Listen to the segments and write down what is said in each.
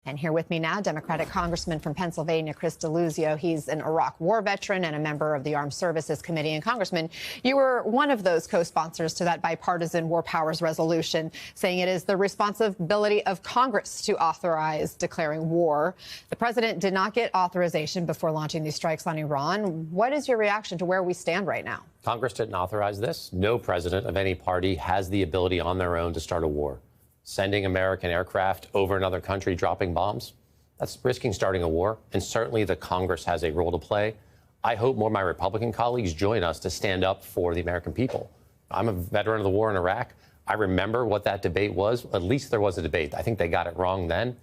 And here with me now, Democratic Congressman from Pennsylvania, Chris Deluzio. He's an Iraq war veteran and a member of the Armed Services Committee. And Congressman, you were one of those co-sponsors to that bipartisan war powers resolution, saying it is the responsibility of Congress to authorize declaring war. The president did not get authorization before launching these strikes on Iran. What is your reaction to where we stand right now? Congress didn't authorize this. No president of any party has the ability on their own to start a war. Sending American aircraft over another country, dropping bombs, that's risking starting a war. And certainly the Congress has a role to play. I hope more of my Republican colleagues join us to stand up for the American people. I'm a veteran of the war in Iraq. I remember what that debate was. At least there was a debate. I think they got it wrong then.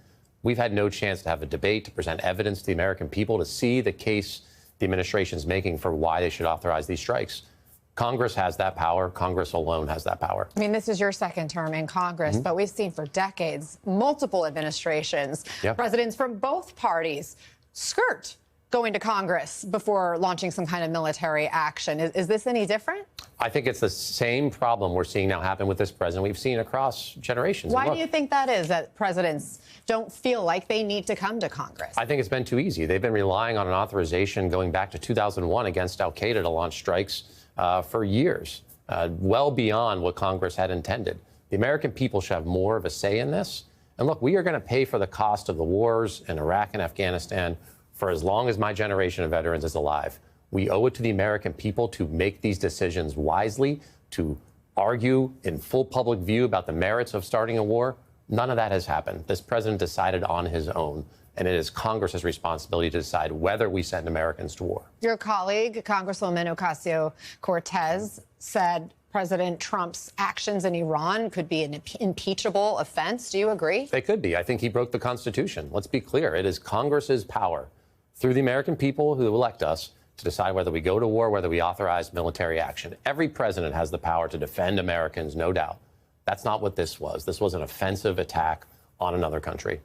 We've had no chance to have a debate, to present evidence to the American people, to see the case the administration's making for why they should authorize these strikes. Congress has that power. Congress alone has that power. I mean, this is your second term in Congress, but we've seen for decades, multiple administrations, presidents from both parties skirt going to Congress before launching some kind of military action. Is this any different? I think it's the same problem we're seeing now happen with this president we've seen across generations. Why do you think that is, that presidents don't feel like they need to come to Congress? I think it's been too easy. They've been relying on an authorization going back to 2001 against al-Qaeda to launch strikes for years, well beyond what Congress had intended. The American people should have more of a say in this. And look, we are going to pay for the cost of the wars in Iraq and Afghanistan for as long as my generation of veterans is alive. We owe it to the American people to make these decisions wisely, to argue in full public view about the merits of starting a war. None of that has happened. This president decided on his own. And it is Congress's responsibility to decide whether we send Americans to war. Your colleague, Congresswoman Ocasio-Cortez, said President Trump's actions in Iran could be an impeachable offense. Do you agree? They could be. I think he broke the Constitution. Let's be clear. It is Congress's power, through the American people who elect us, to decide whether we go to war, whether we authorize military action. Every president has the power to defend Americans, no doubt. That's not what this was. This was an offensive attack on another country.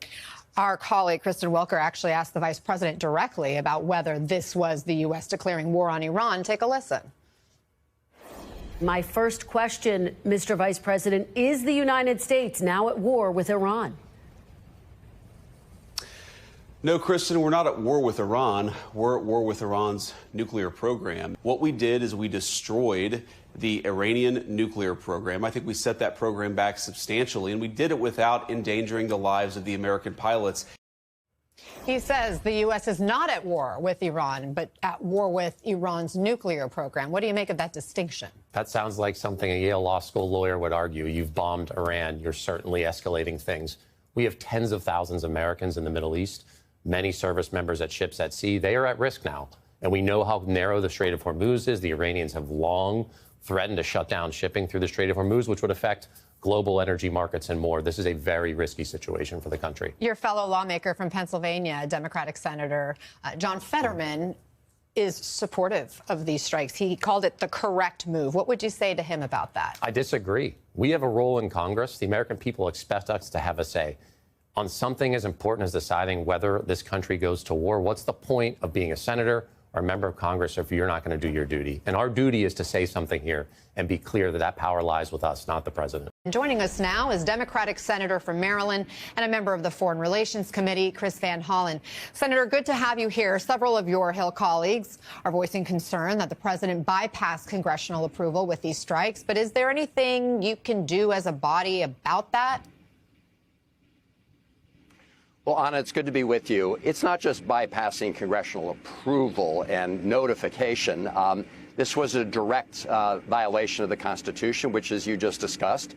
Our colleague, Kristen Welker, actually asked the vice president directly about whether this was the U.S. declaring war on Iran. Take a listen. My first question, Mr. Vice President, is the United States now at war with Iran? No, Kristen, we're not at war with Iran. We're at war with Iran's nuclear program. What we did is we destroyed the Iranian nuclear program. I think we set that program back substantially, and we did it without endangering the lives of the American pilots. He says the U.S. is not at war with Iran, but at war with Iran's nuclear program. What do you make of that distinction? That sounds like something a Yale Law School lawyer would argue. You've bombed Iran. You're certainly escalating things. We have tens of thousands of Americans in the Middle East, many service members at ships at sea. They are at risk now. And we know how narrow the Strait of Hormuz is. The Iranians have long threatened to shut down shipping through the Strait of Hormuz, which would affect global energy markets and more. This is a very risky situation for the country. Your fellow lawmaker from Pennsylvania, Democratic Senator John Fetterman, is supportive of these strikes. He called it the correct move. What would you say to him about that? I disagree. We have a role in Congress. The American people expect us to have a say on something as important as deciding whether this country goes to war. What's the point of being a senator or a member of Congress if you're not going to do your duty? And our duty is to say something here and be clear that that power lies with us, not the president. Joining us now is Democratic Senator from Maryland and a member of the Foreign Relations Committee, Chris Van Hollen. Senator, good to have you here. Several of your Hill colleagues are voicing concern that the president bypassed congressional approval with these strikes. But is there anything you can do as a body about that? Well, Anna, it's good to be with you. It's not just bypassing congressional approval and notification. This was a direct violation of the Constitution, which, as you just discussed,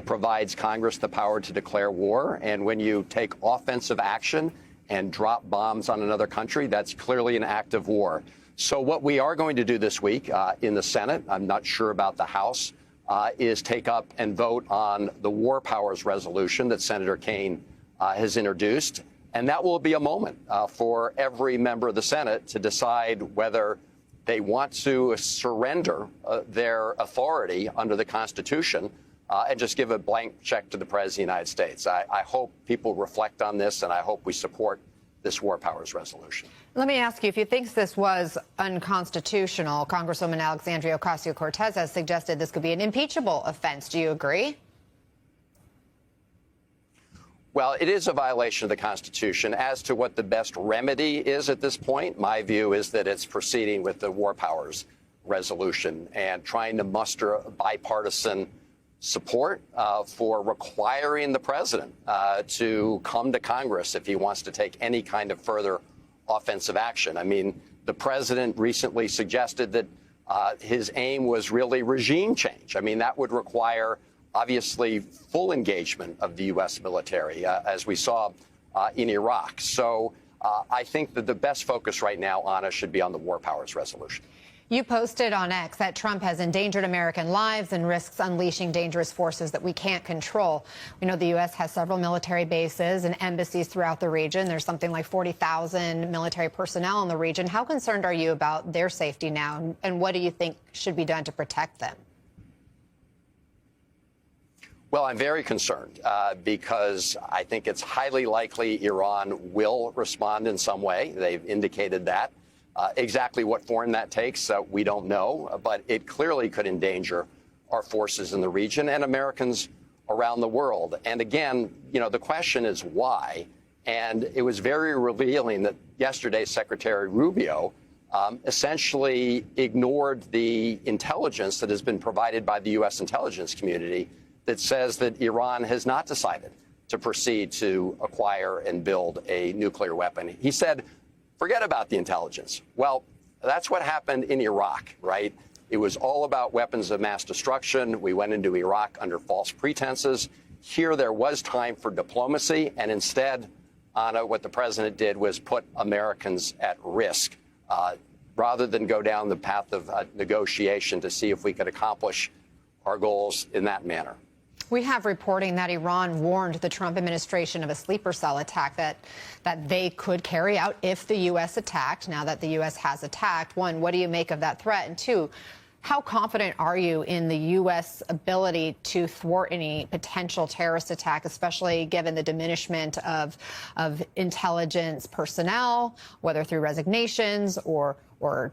provides Congress the power to declare war. And when you take offensive action and drop bombs on another country, that's clearly an act of war. So what we are going to do this week in the Senate, I'm not sure about the House, is take up and vote on the War Powers resolution that Senator Kaine has introduced. And that will be a moment for every member of the Senate to decide whether they want to surrender their authority under the Constitution and just give a blank check to the President of the United States. I hope people reflect on this, and I hope we support this War Powers resolution. Let me ask you, if you think this was unconstitutional, Congresswoman Alexandria Ocasio-Cortez has suggested this could be an impeachable offense. Do you agree? Well, it is a violation of the Constitution. As to what the best remedy is at this point, my view is that it's proceeding with the War Powers Resolution and trying to muster bipartisan support for requiring the president to come to Congress if he wants to take any kind of further offensive action. I mean, the president recently suggested that his aim was really regime change. I mean, that would require, obviously, full engagement of the U.S. military, as we saw in Iraq. So I think that the best focus right now, Anna, should be on the War Powers Resolution. You posted on X that Trump has endangered American lives and risks unleashing dangerous forces that we can't control. We know the U.S. has several military bases and embassies throughout the region. There's something like 40,000 military personnel in the region. How concerned are you about their safety now, and what do you think should be done to protect them? Well, I'm very concerned because I think it's highly likely Iran will respond in some way. They've indicated that. Exactly what form that takes, we don't know, but it clearly could endanger our forces in the region and Americans around the world. And again, you know, the question is why? And it was very revealing that yesterday Secretary Rubio essentially ignored the intelligence that has been provided by the U.S. intelligence community that says that Iran has not decided to proceed to acquire and build a nuclear weapon. He said, forget about the intelligence. Well, that's what happened in Iraq, right? It was all about weapons of mass destruction. We went into Iraq under false pretenses. Here there was time for diplomacy, and instead, Anna, what the president did was put Americans at risk rather than go down the path of negotiation to see if we could accomplish our goals in that manner. We have reporting that Iran warned the Trump administration of a sleeper cell attack that they could carry out if the U.S. attacked. Now that the U.S. has attacked, one, what do you make of that threat? And two, how confident are you in the U.S. ability to thwart any potential terrorist attack, especially given the diminishment of intelligence personnel, whether through resignations or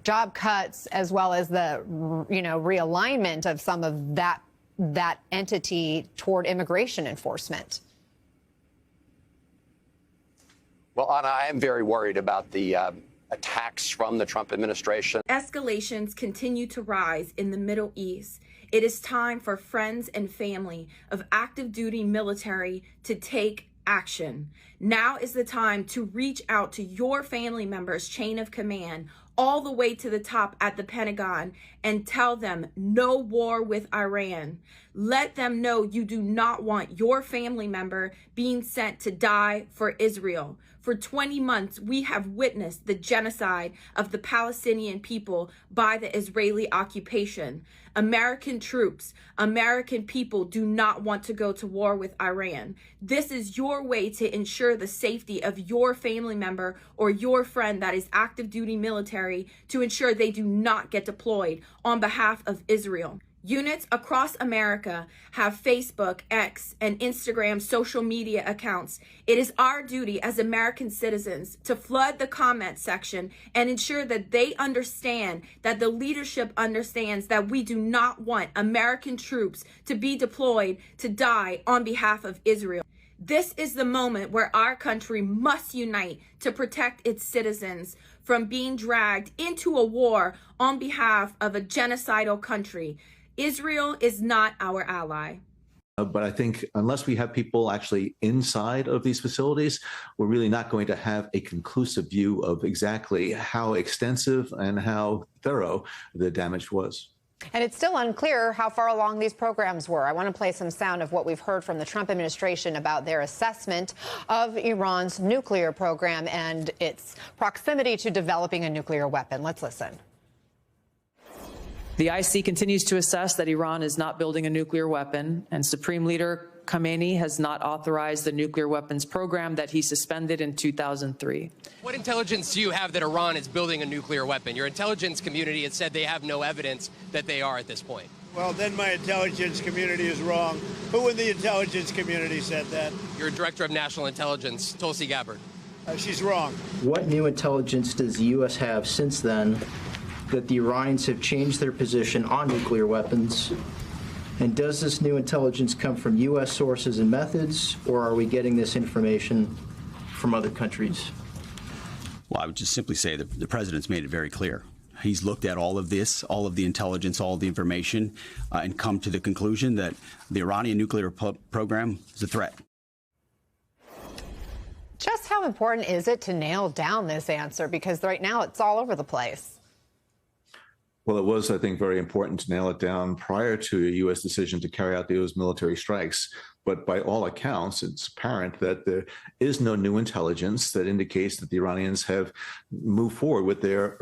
job cuts, as well as the realignment of some of that entity toward immigration enforcement? Well, Anna, I am very worried about the attacks from the Trump administration. Escalations continue to rise in the Middle East. It is time for friends and family of active duty military to take action. Now is the time to reach out to your family members' chain of command all the way to the top at the Pentagon and tell them no war with Iran. Let them know you do not want your family member being sent to die for Israel. For 20 months, we have witnessed the genocide of the Palestinian people by the Israeli occupation. American troops, American people do not want to go to war with Iran. This is your way to ensure the safety of your family member or your friend that is active duty military, to ensure they do not get deployed on behalf of Israel. Units across America have Facebook, X, and Instagram social media accounts. It is our duty as American citizens to flood the comment section and ensure that they understand, that the leadership understands, that we do not want American troops to be deployed to die on behalf of Israel. This is the moment where our country must unite to protect its citizens from being dragged into a war on behalf of a genocidal country. Israel is not our ally. But I think unless we have people actually inside of these facilities, we're really not going to have a conclusive view of exactly how extensive and how thorough the damage was. And it's still unclear how far along these programs were. I want to play some sound of what we've heard from the Trump administration about their assessment of Iran's nuclear program and its proximity to developing a nuclear weapon. Let's listen. The IC continues to assess that Iran is not building a nuclear weapon, and Supreme Leader Khamenei has not authorized the nuclear weapons program that he suspended in 2003. What intelligence do you have that Iran is building a nuclear weapon? Your intelligence community has said they have no evidence that they are at this point. Well, then my intelligence community is wrong. Who in the intelligence community said that? Your Director of National Intelligence, Tulsi Gabbard. She's wrong. What new intelligence does the U.S. have since then that the Iranians have changed their position on nuclear weapons And does this new intelligence come from U.S. sources and methods, or are we getting this information from other countries? Well, I would just simply say that the president's made it very clear. He's looked at all of this, all of the intelligence, all of the information, and come to the conclusion that the Iranian nuclear program is a threat. Just how important is it to nail down this answer? Because right now it's all over the place. Well, it was, I think, very important to nail it down prior to a U.S. decision to carry out those military strikes. But by all accounts, it's apparent that there is no new intelligence that indicates that the Iranians have moved forward with their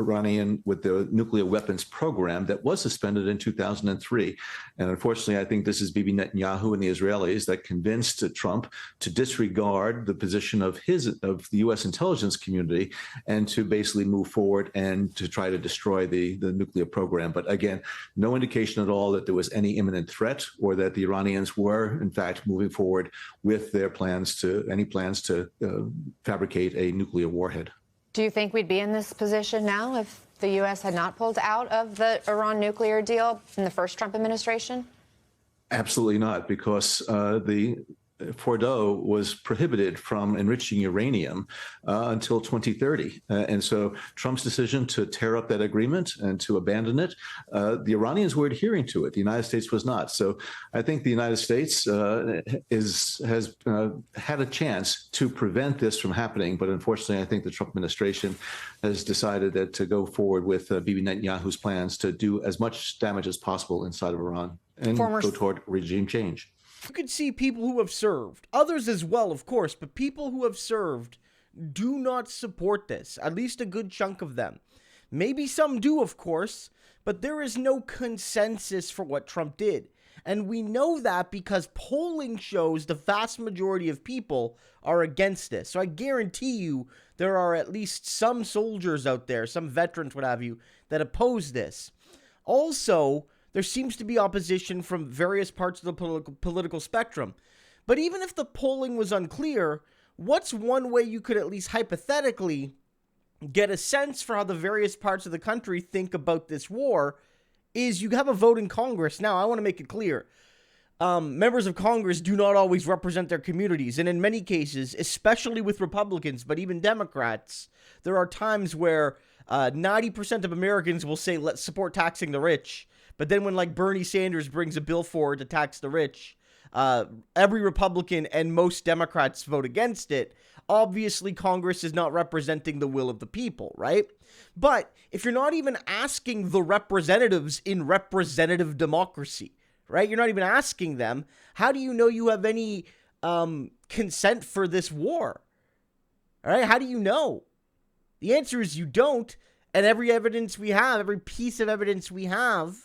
nuclear weapons program that was suspended in 2003. And unfortunately, I think this is Bibi Netanyahu and the Israelis that convinced Trump to disregard the position of the U.S. intelligence community and to basically move forward and to try to destroy the nuclear program. But again, no indication at all that there was any imminent threat or that the Iranians were, in fact, moving forward with their plans to fabricate a nuclear warhead. Do you think we'd be in this position now if the U.S. had not pulled out of the Iran nuclear deal in the first Trump administration? Absolutely not, because the Fordo was prohibited from enriching uranium until 2030. And so Trump's decision to tear up that agreement and to abandon it, the Iranians were adhering to it. The United States was not. So I think the United States has had a chance to prevent this from happening. But unfortunately, I think the Trump administration has decided that to go forward with Bibi Netanyahu's plans to do as much damage as possible inside of Iran and go toward regime change. You can see people who have served, others as well, of course, but people who have served do not support this, at least a good chunk of them. Maybe some do, of course, but there is no consensus for what Trump did. And we know that because polling shows the vast majority of people are against this. So I guarantee you there are at least some soldiers out there, some veterans, what have you, that oppose this. Also, there seems to be opposition from various parts of the political spectrum. But even if the polling was unclear, what's one way you could at least hypothetically get a sense for how the various parts of the country think about this war is you have a vote in Congress. Now, I want to make it clear. Members of Congress do not always represent their communities. And in many cases, especially with Republicans, but even Democrats, there are times where 90% of Americans will say, let's support taxing the rich. But then when like Bernie Sanders brings a bill forward to tax the rich, every Republican and most Democrats vote against it. Obviously, Congress is not representing the will of the people, right? But if you're not even asking the representatives in representative democracy, right? You're not even asking them, how do you know you have any consent for this war? All right? How do you know? The answer is you don't. And every evidence we have, every piece of evidence we have,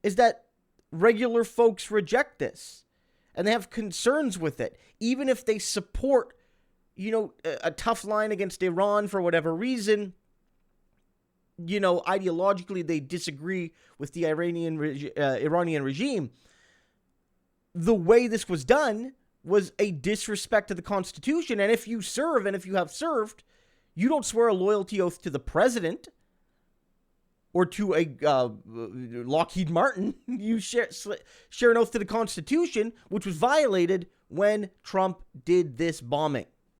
is that regular folks reject this and they have concerns with it, even if they support, a tough line against Iran for whatever reason. Ideologically, they disagree with the Iranian regime. The way this was done was a disrespect to the Constitution. And if you serve and if you have served, you don't swear a loyalty oath to the president or to a Lockheed Martin. You share an oath to the Constitution, which was violated when Trump did this bombing.